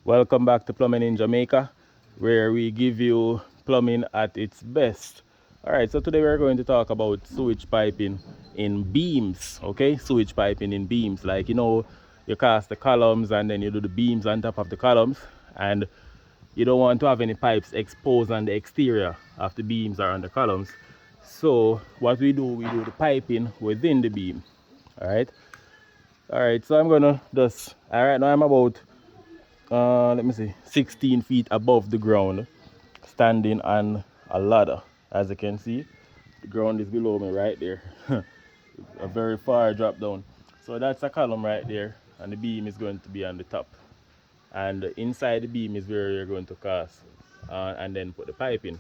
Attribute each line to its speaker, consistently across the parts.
Speaker 1: Welcome back to Plumbing in Jamaica, where we give you plumbing at its best. Alright, so today we're going to talk about sewage piping in beams, okay? Sewage piping in beams, like you cast the columns and then you do the beams on top of the columns, and you don't want to have any pipes exposed on the exterior of the beams or on the columns. So what we do the piping within the beam. Alright, so I'm gonna just, alright, now I'm about let me see, 16 feet above the ground, standing on a ladder. As you can see, the ground is below me right there. A very far drop down. So that's a column right there, and the beam is going to be on the top. And inside the beam is where you're going to cast and then put the pipe in.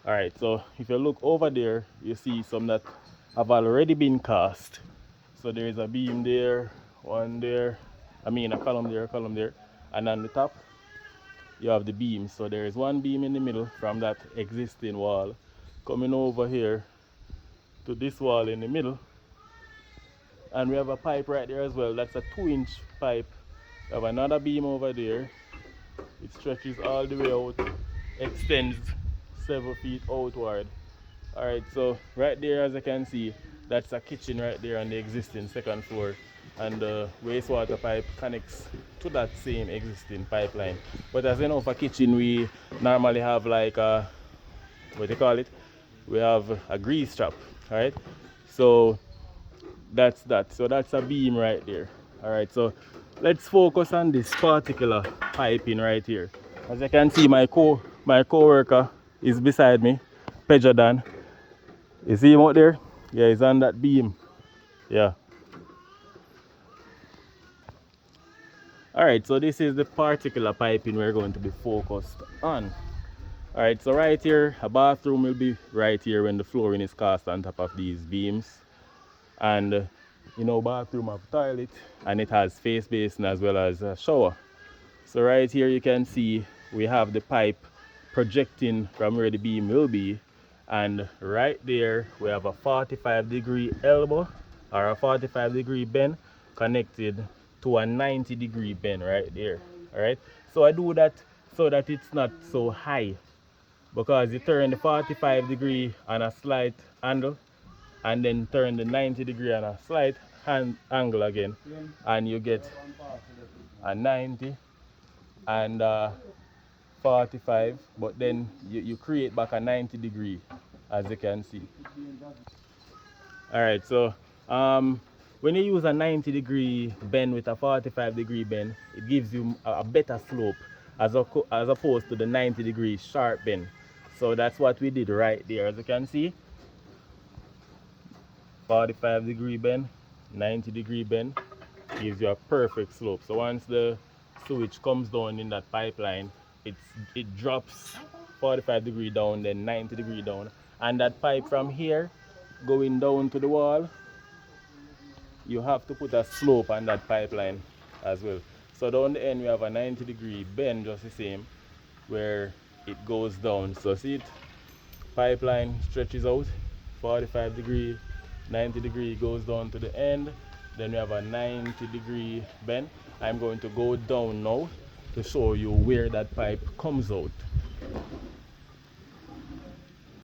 Speaker 1: Alright, so if you look over there, you see some that have already been cast. So there is a beam there, one there, a column there, and on the top you have the beam. So there is one beam in the middle from that existing wall coming over here to this wall in the middle, and we have a pipe right there as well. That's a 2-inch pipe. We have another beam over there. It stretches all the way out, extends 7 feet outward. Alright, so right there, as you can see, that's a kitchen right there on the existing second floor, and the wastewater pipe connects to that same existing pipeline. But as you know, for kitchen we normally have like a, what do you call it, we have a grease trap. Alright, so that's that. So that's a beam right there. Alright, so let's focus on this particular piping right here. As you can see, my co-worker is beside me, Pejadan. You see him out there? Yeah, he's on that beam. Yeah. Alright, so this is the particular piping we're going to be focused on. Alright, so right here, a bathroom will be right here when the flooring is cast on top of these beams. And bathroom have toilet, and it has face basin as well as a shower. So right here you can see we have the pipe projecting from where the beam will be, and right there we have a 45-degree elbow or a 45-degree bend connected to a 90-degree bend right there. Alright, so I do that so that it's not so high, because you turn the 45-degree on a slight angle and then turn the 90-degree on a slight angle again, and you get a 90 and 45, but then you create back a 90-degree, as you can see. Alright, so when you use a 90-degree bend with a 45-degree bend, it gives you a better slope as opposed to the 90-degree sharp bend. So that's what we did right there. As you can see, 45-degree bend, 90-degree bend gives you a perfect slope. So once the sewage comes down in that pipeline, it drops 45-degree down, then 90-degree down, and that pipe from here going down to the wall, you have to put a slope on that pipeline as well. So down the end we have a 90-degree bend, just the same, where it goes down. So see it, pipeline stretches out 45-degree, 90-degree, goes down to the end, then we have a 90-degree bend. I'm going to go down now to show you where that pipe comes out.